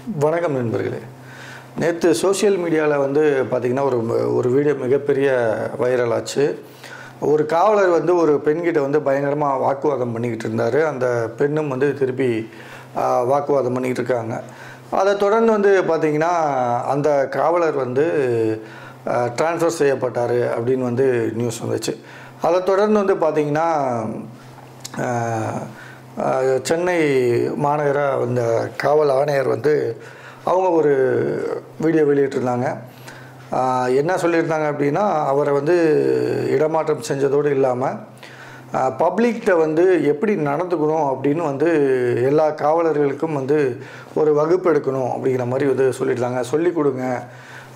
வணக்கம் நண்பர்களே. நேற்று சோஷியல் மீடியாவில் வந்து பார்த்திங்கன்னா ஒரு வீடியோ மிகப்பெரிய வைரல் ஆச்சு. ஒரு காவலர் வந்து ஒரு பெண்கிட்ட வந்து பயங்கரமாக வாக்குவாதம் பண்ணிக்கிட்டு இருந்தார். அந்த பெண்ணும் வந்து திருப்பி வாக்குவாதம் பண்ணிக்கிட்டு இருக்காங்க. அதை தொடர்ந்து வந்து பார்த்திங்கன்னா அந்த காவலர் வந்து ட்ரான்ஸ்ஃபர் செய்யப்பட்டார் அப்படின்னு வந்து நியூஸ் வந்துச்சு. அதை தொடர்ந்து வந்து பார்த்திங்கன்னா சென்னை மாநகர அந்த காவல் ஆணையர் வந்து அவங்க ஒரு வீடியோ வெளியிட்டிருந்தாங்க. என்ன சொல்லியிருந்தாங்க அப்படின்னா, அவரை வந்து இடமாற்றம் செஞ்சதோடு இல்லாமல் பப்ளிக்கிட்ட வந்து எப்படி நடந்துக்கணும் அப்படின்னு வந்து எல்லா காவலர்களுக்கும் வந்து ஒரு வகுப்பு எடுக்கணும் அப்படிங்கிற மாதிரி வந்து சொல்லியிருந்தாங்க. சொல்லிக் கொடுங்க,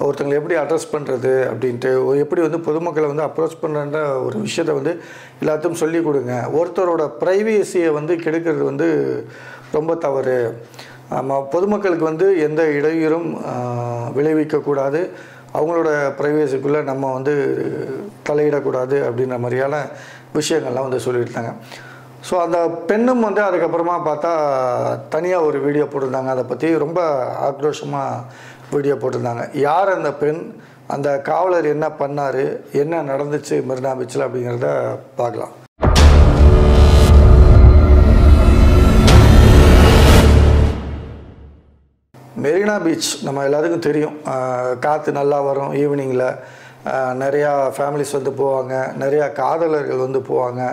ஒருத்தங்களை எப்படி அட்ரஸ் பண்ணுறது அப்படின்ட்டு, எப்படி வந்து பொதுமக்களை வந்து அப்ரோச் பண்ணுறன்ற ஒரு விஷயத்தை வந்து எல்லாத்தையும் சொல்லிக் கொடுங்க. ஒருத்தரோட ப்ரைவேசியை வந்து கெடுக்கிறது வந்து ரொம்ப தவறு. பொதுமக்களுக்கு வந்து எந்த இடையூறும் விளைவிக்கக்கூடாது, அவங்களோட ப்ரைவேசிக்குள்ளே நம்ம வந்து தலையிடக்கூடாது அப்படின்ற மாதிரியான விஷயங்கள்லாம் வந்து சொல்லியிருந்தாங்க. ஸோ அந்த பெண்ணும் வந்து அதுக்கப்புறமா பார்த்தா தனியாக ஒரு வீடியோ போட்டிருந்தாங்க. அதை பற்றி ரொம்ப ஆக்ரோஷமாக வீடியோ போட்டிருந்தாங்க. யார் அந்த பெண், அந்த காவலர் என்ன பண்ணார், என்ன நடந்துச்சு மெரினா பீச்சில் அப்படிங்கிறத பார்க்கலாம். மெரினா பீச் நம்ம எல்லாத்துக்கும் தெரியும். காற்று நல்லா வரும். ஈவினிங்கில் நிறையா ஃபேமிலிஸ் வந்து போவாங்க, நிறையா காதலர்கள் வந்து போவாங்க.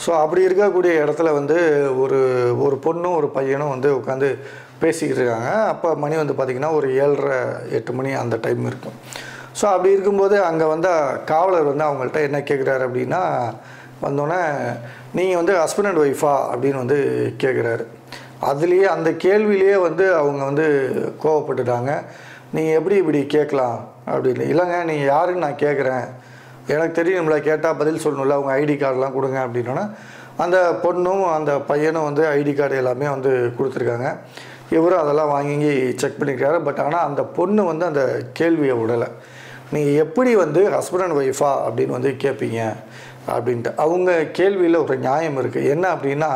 ஸோ அப்படி இருக்கக்கூடிய இடத்துல வந்து ஒரு பொண்ணும் ஒரு பையனும் வந்து உட்காந்து பேசிக்கிட்டு இருக்காங்க. அப்போ மணி வந்து பார்த்திங்கன்னா ஒரு 7:30-8 மணி அந்த டைம் இருக்கும். ஸோ அப்படி இருக்கும்போது அங்கே வந்து காவலர் வந்து அவங்கள்ட்ட என்ன கேட்குறாரு அப்படின்னா, வந்தோடனே நீங்கள் வந்து ஹஸ்பண்ட் அண்ட் ஒய்ஃபா அப்படின்னு வந்து கேட்குறாரு. அதுலேயே அந்த கேள்வியிலேயே வந்து அவங்க வந்து கோவப்பட்டுட்டாங்க. நீங்கள் எப்படி இப்படி கேட்கலாம் அப்படின்னு. இல்லைங்க, நீங்கள் யாருன்னு நான் கேட்குறேன், எனக்கு தெரியும், நம்மளை கேட்டால் பதில் சொல்லணும்ல, அவங்க ஐடி கார்டெலாம் கொடுங்க அப்படின்னோன்னா அந்த பொண்ணும் அந்த பையனும் வந்து ஐடி கார்டு எல்லாமே வந்து கொடுத்துருக்காங்க. இவரும் அதெல்லாம் வாங்கி செக் பண்ணிக்கிறாரு. பட் ஆனால் அந்த பொண்ணு வந்து அந்த கேள்வியை விடலை. நீங்கள் எப்படி வந்து ஹஸ்பண்ட் அண்ட் ஒய்ஃபா அப்படின்னு வந்து கேட்பீங்க அப்படின்ட்டு. அவங்க கேள்வியில் ஒரு நியாயம் இருக்குது. என்ன அப்படின்னா,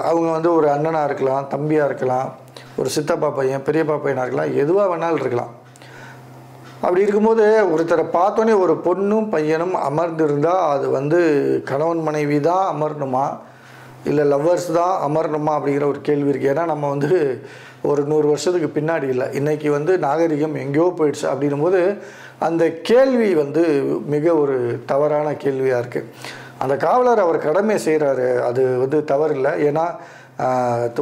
அவங்க வந்து ஒரு அண்ணனாக இருக்கலாம், தம்பியாக இருக்கலாம், ஒரு சித்தப்பா பையன், பெரியப்பா பையனாக இருக்கலாம், எதுவாக வேணாலும் இருக்கலாம். அப்படி இருக்கும்போது ஒருத்தரை பார்த்தோன்னே ஒரு பொண்ணும் பையனும் அமர்ந்திருந்தால் அது வந்து கணவன் மனைவி தான் அமரணுமா, இல்லை லவ்வர்ஸ் தான் அமரணுமா அப்படிங்கிற ஒரு கேள்வி இருக்குது. ஏன்னா நம்ம வந்து ஒரு 100 வருஷத்துக்கு பின்னாடி இல்லை, இன்றைக்கி வந்து நாகரிகம் எங்கேயோ போயிடுச்சு. அப்படின்னும் போது அந்த கேள்வி வந்து மிக ஒரு தவறான கேள்வியாக இருக்குது. அந்த காவலர் அவர் கடமை செய்கிறாரு, அது வந்து தவறில்லை. ஏன்னா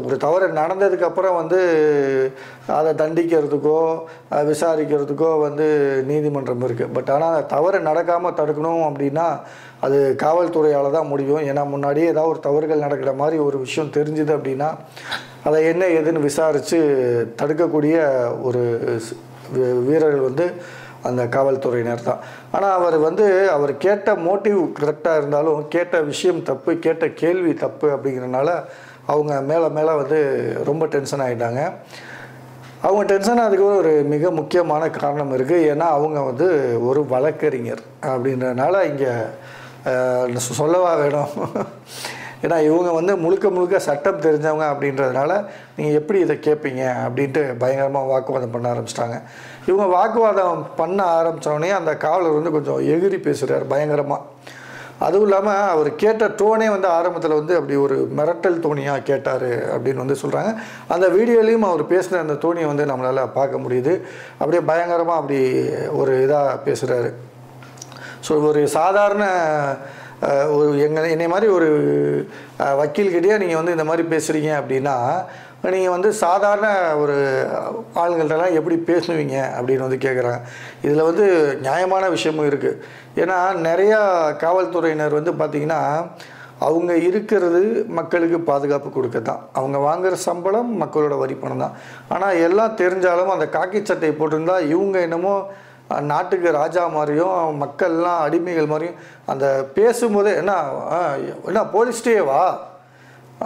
ஒரு தவறு நடந்ததுக்கப்புறம் வந்து அதை தண்டிக்கிறதுக்கோ விசாரிக்கிறதுக்கோ வந்து நீதிமன்றம் இருக்குது. பட் ஆனால் தவறு நடக்காமல் தடுக்கணும் அப்படின்னா அது காவல்துறையால் தான் முடியும். ஏன்னா முன்னாடியே ஏதாவது ஒரு தவறுகள் நடக்கிற மாதிரி ஒரு விஷயம் தெரிஞ்சுது அப்படின்னா அதை என்ன ஏதுன்னு விசாரித்து தடுக்கக்கூடிய ஒரு வீரர்கள் வந்து அந்த காவல்துறையினர் தான். ஆனால் அவர் கேட்ட மோட்டிவ் கரெக்டாக இருந்தாலும் கேட்ட விஷயம் தப்பு, கேட்ட கேள்வி தப்பு அப்படிங்கிறனால அவங்க மேலே வந்து ரொம்ப டென்ஷன் ஆகிட்டாங்க. அவங்க டென்ஷன் ஆகிறதுக்கு ஒரு மிக முக்கியமான காரணம் இருக்குது. ஏன்னா அவங்க வந்து ஒரு வழக்கறிஞர் அப்படின்றதுனால இங்கே சொல்லவா வேணும். ஏன்னா இவங்க வந்து முழுக்க சட்டம் தெரிஞ்சவங்க அப்படின்றதுனால நீங்கள் எப்படி இதை கேட்பீங்க அப்படின்ட்டு பயங்கரமாக வாக்குவாதம் பண்ண ஆரம்பிச்சிட்டாங்க. இவங்க வாக்குவாதம் பண்ண ஆரம்பித்தோடனே அந்த காவலர் வந்து கொஞ்சம் எகிரி பேசுகிறார் பயங்கரமாக. அதுவும் இல்லாமல் அவர் கேட்ட டோனே வந்து ஆரம்பத்தில் வந்து அப்படி ஒரு மிரட்டல் தோணியாக கேட்டார் அப்படின்னு வந்து சொல்கிறாங்க. அந்த வீடியோலையும் அவர் பேசின அந்த தோணியை வந்து நம்மளால் பார்க்க முடியுது. அப்படியே பயங்கரமாக அப்படி ஒரு இதாக பேசுகிறாரு. ஸோ ஒரு சாதாரண ஒரு என்னை மாதிரி ஒரு வக்கீல்கிட்டே நீங்கள் வந்து இந்த மாதிரி பேசுகிறீங்க அப்படின்னா நீங்கள் வந்து சாதாரண ஒரு ஆளுங்கள்ட்டெல்லாம் எப்படி பேசுவீங்க அப்படின்னு வந்து கேட்குறாங்க. இதில் வந்து நியாயமான விஷயமும் இருக்குது. ஏன்னா நிறையா காவல்துறையினர் வந்து பார்த்திங்கன்னா அவங்க இருக்கிறது மக்களுக்கு பாதுகாப்பு கொடுக்க தான். அவங்க வாங்குகிற சம்பளம் மக்களோட வரி பணம் தான். ஆனால் எல்லாம் தெரிஞ்சாலும் அந்த காக்கி சட்டை போட்டிருந்தா இவங்க என்னமோ நாட்டுக்கு ராஜா மாதிரியும் மக்கள்லாம் அடிமைகள் மாதிரியும் அந்த பேசும்போதே என்ன போலீஸ்டே வா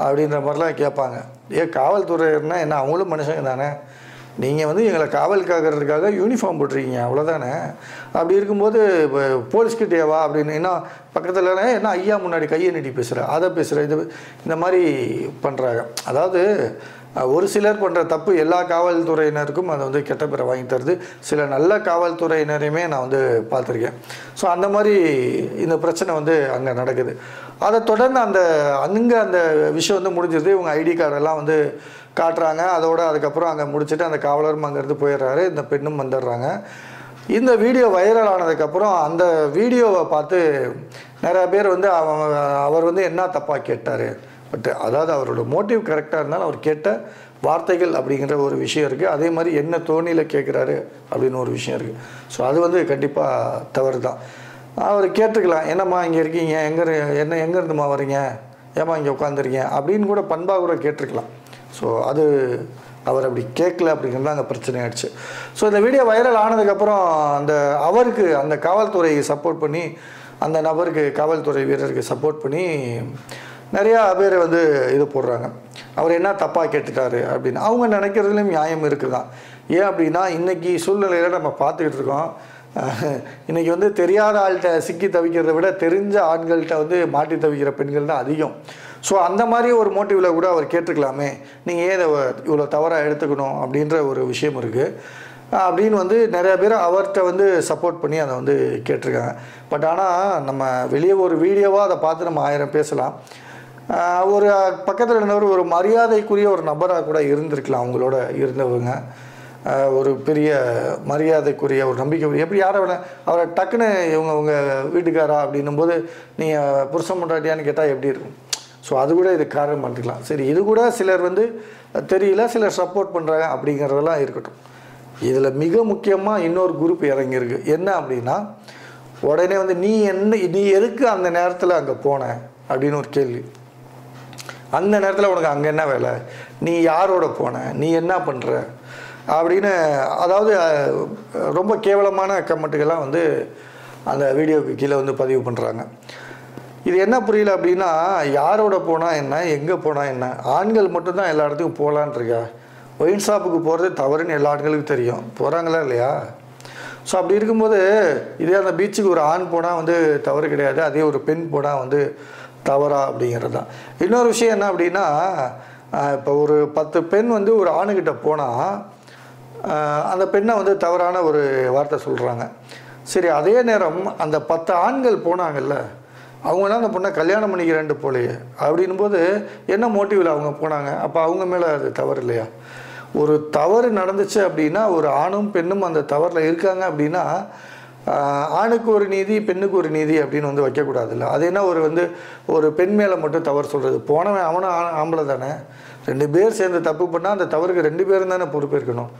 அப்படின்ற மாதிரிலாம் கேட்பாங்க. காவல்துறையினா என்ன, அவங்களும் மனுஷங்க தானே. நீங்கள் வந்து எங்களை காவல் காக்கிறதுக்காக யூனிஃபார்ம் போட்டிருக்கீங்க, அவ்வளோதானே. அப்படி இருக்கும்போது இப்போ போலீஸ்கிட்டேவா அப்படின்னு என்ன பக்கத்தில் என்ன ஐயா முன்னாடி கையை நீட்டி பேசுகிற, அதை பேசுகிற, இது இந்த மாதிரி பண்ணுறாங்க. அதாவது ஒரு சிலர் பண்ணுற தப்பு எல்லா காவல்துறையினருக்கும் அது வந்து கெட்ட பேரை வாங்கி தருது. சில நல்ல காவல்துறையினரையுமே நான் வந்து பார்த்துருக்கேன். ஸோ அந்த மாதிரி இந்த பிரச்சனை வந்து அங்கே நடக்குது. அதை தொடர்ந்து அங்கே அந்த விஷயம் வந்து முடிஞ்சிருது. இவங்க ஐடி கார்டெல்லாம் வந்து காட்டுறாங்க. அதுக்கப்புறம் அங்கே முடிச்சுட்டு அந்த காவலரும் அங்கேருந்து போயிடுறாரு. இந்த பெண்ணும் வந்துடுறாங்க. இந்த வீடியோ வைரல் ஆனதுக்கப்புறம் அந்த வீடியோவை பார்த்து நிறையா பேர் வந்து அவர் வந்து என்ன தப்பாக கேட்டார், பட் அதாவது அவரோட மோட்டிவ் கரெக்டாக இருந்தாலும் அவர் கேட்ட வார்த்தைகள் அப்படிங்கிற ஒரு விஷயம் இருக்குது. அதே மாதிரி என்ன தோணியில் கேட்குறாரு அப்படின்னு ஒரு விஷயம் இருக்குது. ஸோ அது வந்து கண்டிப்பாக தவறு தான். அவர் கேட்டுக்கலாம், என்னம்மா இங்கே இருக்கீங்க, எங்கேருந்துமா வரீங்க, ஏம்மா இங்கே உட்காந்துருக்கீங்க அப்படின்னு கூட பண்பாக கூட கேட்டிருக்கலாம். ஸோ அது அவர் அப்படி கேட்கல அப்படிங்கிறது அங்கே பிரச்சனை ஆயிடுச்சு. ஸோ இந்த வீடியோ வைரல் ஆனதுக்கப்புறம் அவருக்கு அந்த காவல்துறை சப்போர்ட் பண்ணி, அந்த நபருக்கு காவல்துறை வீரருக்கு சப்போர்ட் பண்ணி நிறையா பேர் வந்து இது போடுறாங்க, அவர் என்ன தப்பாக கேட்டுட்டாரு அப்படின்னு. அவங்க நினைக்கிறதுலையும் நியாயம் இருக்குது தான். ஏன் அப்படின்னா இன்றைக்கி சூழ்நிலையில் நம்ம பார்த்துக்கிட்டு இருக்கோம். இன்றைக்கி வந்து தெரியாத ஆள்கிட்ட சிக்கி தவிக்கிறத விட தெரிஞ்ச ஆண்கள்கிட்ட வந்து மாட்டி தவிக்கிற பெண்கள் தான் அதிகம். ஸோ அந்த மாதிரி ஒரு மோட்டிவில் கூட அவர் கேட்டுருக்கலாமே, நீங்கள் ஏன் இவ்வளோ தவறாக எடுத்துக்கணும் அப்படின்ற ஒரு விஷயம் இருக்குது அப்படின்னு வந்து நிறையா பேர் அவர்கிட்ட வந்து சப்போர்ட் பண்ணி அதை வந்து கேட்டிருக்காங்க. பட் ஆனால் நம்ம வெளியே ஒரு வீடியோவாக அதை பார்த்து நம்ம 1000 பேசலாம். ஒரு பக்கத்தில் இருந்தவர் ஒரு மரியாதைக்குரிய ஒரு நபராக கூட இருந்திருக்கலாம். அவங்களோட இருந்தவங்க ஒரு பெரிய மரியாதைக்குரிய ஒரு நம்பிக்கைக்குரிய, எப்படி யாரை வேணா அவரை டக்குன்னு இவங்க வீட்டுக்காரா அப்படின்னும் போது நீங்கள் புருஷன் பொண்டாட்டியான்னு கேட்டால் எப்படி இருக்கும்? ஸோ அது கூட இது காரணம் பண்ணிக்கலாம். சரி, இது கூட சிலர் வந்து தெரியல, சிலர் சப்போர்ட் பண்ணுறாங்க அப்படிங்கிறதெல்லாம் இருக்கட்டும். இதில் மிக முக்கியமாக இன்னொரு குரூப் இறங்கியிருக்கு. என்ன அப்படின்னா, உடனே வந்து நீ எதுக்கு அந்த நேரத்தில் அங்கே போன அப்படின்னு ஒரு கேள்வி. அந்த நேரத்தில் உனக்கு அங்கே என்ன வேலை, நீ யாரோட போன, நீ என்ன பண்ணுற அப்படின்னு, அதாவது ரொம்ப கேவலமான கமெண்ட்டுகள்லாம் வந்து அந்த வீடியோவுக்கு கீழே வந்து பதிவு பண்ணுறாங்க. இது என்ன புரியல அப்படின்னா, யாரோட போனால் என்ன, எங்கே போனால் என்ன, ஆண்கள் மட்டும்தான் எல்லா இடத்துக்கும் போகலான் இருக்கா? ஒயின் ஷாப்புக்கு போகிறது தவறுன்னு எல்லா ஆண்களுக்கும் தெரியும், போகிறாங்களா இல்லையா? ஸோ அப்படி இருக்கும்போது இதே அந்த பீச்சுக்கு ஒரு ஆண் போனால் வந்து தவறு கிடையாது, அதே ஒரு பெண் போனால் வந்து தவறா அப்படிங்கிறது தான். இன்னொரு விஷயம் என்ன அப்படின்னா, இப்போ ஒரு 10 பெண் வந்து ஒரு ஆணுக்கிட்ட போனால் அந்த பெண்ணை வந்து தவறான ஒரு வார்த்தை சொல்கிறாங்க. சரி, அதே நேரம் அந்த 10 ஆண்கள் போனாங்கல்ல, அவங்களாம் அந்த பொண்ணை கல்யாணம் பண்ணிக்கிறேன்ட்டு போலையே அப்படின்போது என்ன மோட்டிவில் அவங்க போனாங்க? அப்போ அவங்க மேலே அது தவறு இல்லையா? ஒரு தவறு நடந்துச்சு அப்படின்னா, ஒரு ஆணும் பெண்ணும் அந்த தவறில் இருக்காங்க அப்படின்னா, ஆணுக்கு ஒரு நீதி பெண்ணுக்கு ஒரு நீதி அப்படின்னு வந்து வைக்கக்கூடாதுல்ல. அது என்ன ஒரு பெண் மேலே மட்டும் தவறு சொல்கிறது? போனவன் அவனும் ஆம்பளை தானே, 2 பேர் சேர்ந்து தப்பு பண்ணால் அந்த தவறுக்கு 2 பேரும் தானே பொறுப்பேற்கணும்.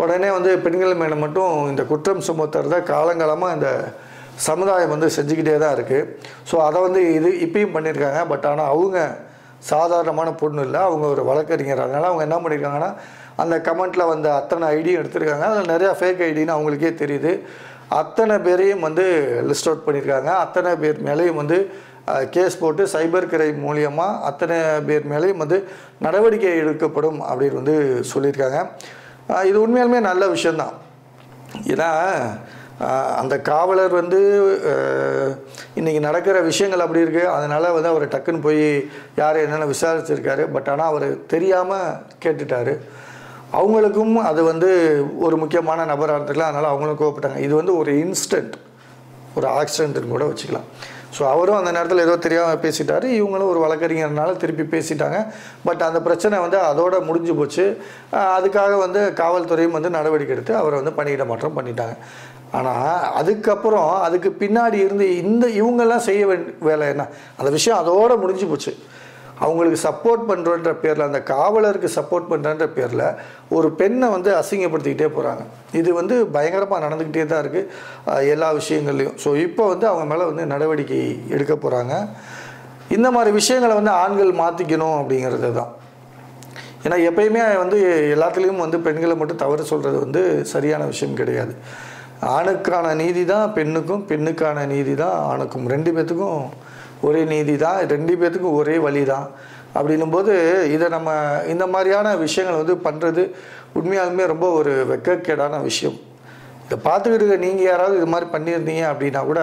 உடனே வந்து பெண்கள் மேலே மட்டும் இந்த குற்றம் சுமத்துறத காலங்காலமாக இந்த சமுதாயம் வந்து செஞ்சுக்கிட்டே தான் இருக்குது. ஸோ அதை வந்து இப்பயும் பண்ணியிருக்காங்க. பட் ஆனால் அவங்க சாதாரணமான பொண்ணு இல்லை, அவங்க ஒரு வழக்கறிஞர். அதனால் அவங்க என்ன பண்ணியிருக்காங்கன்னா, அந்த கமெண்ட்டில் வந்து அத்தனை ஐடியும் எடுத்திருக்காங்க. அதில் நிறையா ஃபேக் ஐடின்னு அவங்களுக்கே தெரியுது. அத்தனை பேரையும் வந்து லிஸ்ட் அவுட் பண்ணியிருக்காங்க. அத்தனை பேர் மேலேயும் வந்து கேஸ் போட்டு சைபர் கிரைம் மூலியமாக அத்தனை பேர் மேலேயும் வந்து நடவடிக்கை எடுக்கப்படும் அப்படின்னு வந்து சொல்லியிருக்காங்க. இது உண்மையாலுமே நல்ல விஷயந்தான். ஏன்னா அந்த காவலர் வந்து இன்றைக்கி நடக்கிற விஷயங்கள் அப்படி இருக்குது. அதனால் வந்து அவர் டக்குன்னு போய் யார் என்னென்ன விசாரிச்சிருக்காரு. பட் ஆனால் அவர் தெரியாமல் கேட்டுட்டார். அவங்களுக்கும் அது வந்து ஒரு முக்கியமான நபராக இருந்துக்கலாம். அதனால் அவங்களும் கோவப்பட்டாங்க. இது வந்து ஒரு இன்ஸ்டன்ட், ஒரு ஆக்சிடென்ட்னு கூட வச்சுக்கலாம். ஸோ அவரும் அந்த நேரத்தில் ஏதோ தெரியாமல் பேசிட்டார். இவங்களும் ஒரு வழக்கறிஞர்னால திருப்பி பேசிட்டாங்க. பட் அந்த பிரச்சனை வந்து அதோட முடிஞ்சு போச்சு. அதுக்காக வந்து காவல்துறையும் வந்து நடவடிக்கை எடுத்து அவரை வந்து பணியிட மாற்றம் பண்ணிட்டாங்க. ஆனால் அதுக்கப்புறம் அதுக்கு பின்னாடி இருந்து இவங்கெல்லாம் செய்ய வேலை என்ன, அந்த விஷயம் அதோடு முடிஞ்சு போச்சு. அவங்களுக்கு சப்போர்ட் பண்ணுறன்ற பேரில், அந்த காவலருக்கு சப்போர்ட் பண்ணுறன்ற பேரில் ஒரு பெண்ணை வந்து அசிங்கப்படுத்திக்கிட்டே போகிறாங்க. இது வந்து பயங்கரமாக நடந்துக்கிட்டே தான் இருக்குது எல்லா விஷயங்கள்லையும். ஸோ இப்போ வந்து அவங்க மேலே வந்து நடவடிக்கை எடுக்க போகிறாங்க. இந்த மாதிரி விஷயங்களை வந்து ஆண்கள் மாற்றிக்கணும் அப்படிங்கிறது தான். ஏன்னா எப்பயுமே வந்து எல்லாத்துலேயும் வந்து பெண்களை மட்டும் தவறு சொல்கிறது வந்து சரியான விஷயம் கிடையாது. ஆணுக்கான நீதி தான் பெண்ணுக்கும், பெண்ணுக்கான நீதி தான் ஆணுக்கும். 2 பேர்த்துக்கும் ஒரே நீதி தான், 2 பேர்த்துக்கும் ஒரே வழி தான். அப்படின்னும்போது இதை நம்ம இந்த மாதிரியான விஷயங்கள் வந்து பண்ணுறது உண்மையாலுமே ரொம்ப ஒரு வெட்கக்கேடான விஷயம். இதை பார்த்துக்கிட்டு நீங்கள் யாராவது இது மாதிரி பண்ணியிருந்தீங்க அப்படின்னா கூட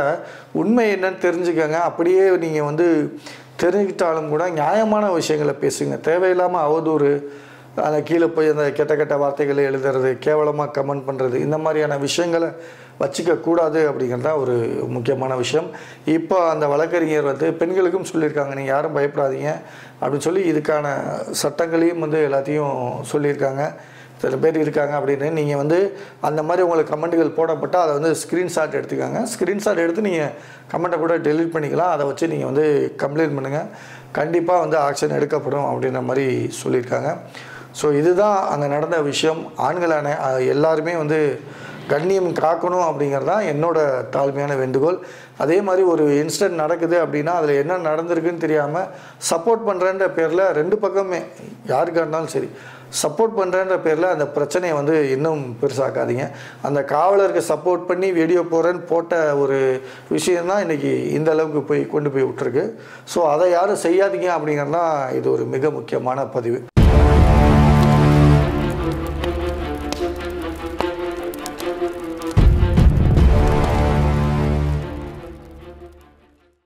உண்மை என்னன்னு தெரிஞ்சுக்கங்க. அப்படியே நீங்கள் வந்து தெரிஞ்சுக்கிட்டாலும் கூட நியாயமான விஷயங்களை பேசுங்க. தேவையில்லாமல் அவதூறு, அதை கீழே போய் அந்த கெட்ட கெட்ட வார்த்தைகளை எழுதுறது, கேவலமாக கமெண்ட் பண்ணுறது, இந்த மாதிரியான விஷயங்களை வச்சுக்கக்கூடாது அப்படிங்கிறது தான் ஒரு முக்கியமான விஷயம். இப்போ அந்த வழக்கறிஞர் வந்து பெண்களுக்கும் சொல்லியிருக்காங்க, நீங்கள் யாரும் பயப்படாதீங்க அப்படின்னு சொல்லி இதுக்கான சட்டங்களையும் வந்து எல்லாத்தையும் சொல்லியிருக்காங்க. சில பேர் இருக்காங்க அப்படின்னு நீங்கள் வந்து அந்த மாதிரி உங்களுக்கு கமெண்ட்டுகள் போடப்பட்டால் அதை வந்து ஸ்க்ரீன்ஷாட் எடுத்துக்காங்க. ஸ்க்ரீன்ஷாட் எடுத்து நீங்கள் கமெண்ட்டை கூட டெலீட் பண்ணிக்கலாம். அதை வச்சு நீங்கள் வந்து கம்ப்ளைண்ட் பண்ணுங்கள், கண்டிப்பாக வந்து ஆக்ஷன் எடுக்கப்படும் அப்படின்ற மாதிரி சொல்லியிருக்காங்க. ஸோ இதுதான் அங்கே நடந்த விஷயம். ஆண்களான எல்லாருமே வந்து கண்ணியம் காக்கணும் அப்படிங்கிறது தான் என்னோடய தாழ்மையான வேண்டுகோள். அதே மாதிரி ஒரு இன்சிடென்ட் நடக்குது அப்படின்னா அதில் என்ன நடந்திருக்குன்னு தெரியாமல் சப்போர்ட் பண்ணுறேன்ற பேரில் 2 பக்கமே யாருக்காக இருந்தாலும் சரி சப்போர்ட் பண்ணுறேன்ற பேரில் அந்த பிரச்சனையை வந்து இன்னும் பெருசாக்காதீங்க. அந்த காவலருக்கு சப்போர்ட் பண்ணி வீடியோ போடுறேன்னு போட்ட ஒரு விஷயந்தான் இன்றைக்கி இந்த அளவுக்கு போய் கொண்டு போய் விட்டுருக்கு. ஸோ அதை யாரும் செய்யாதீங்க அப்படிங்கிறது தான் இது ஒரு மிக முக்கியமான பதிவு.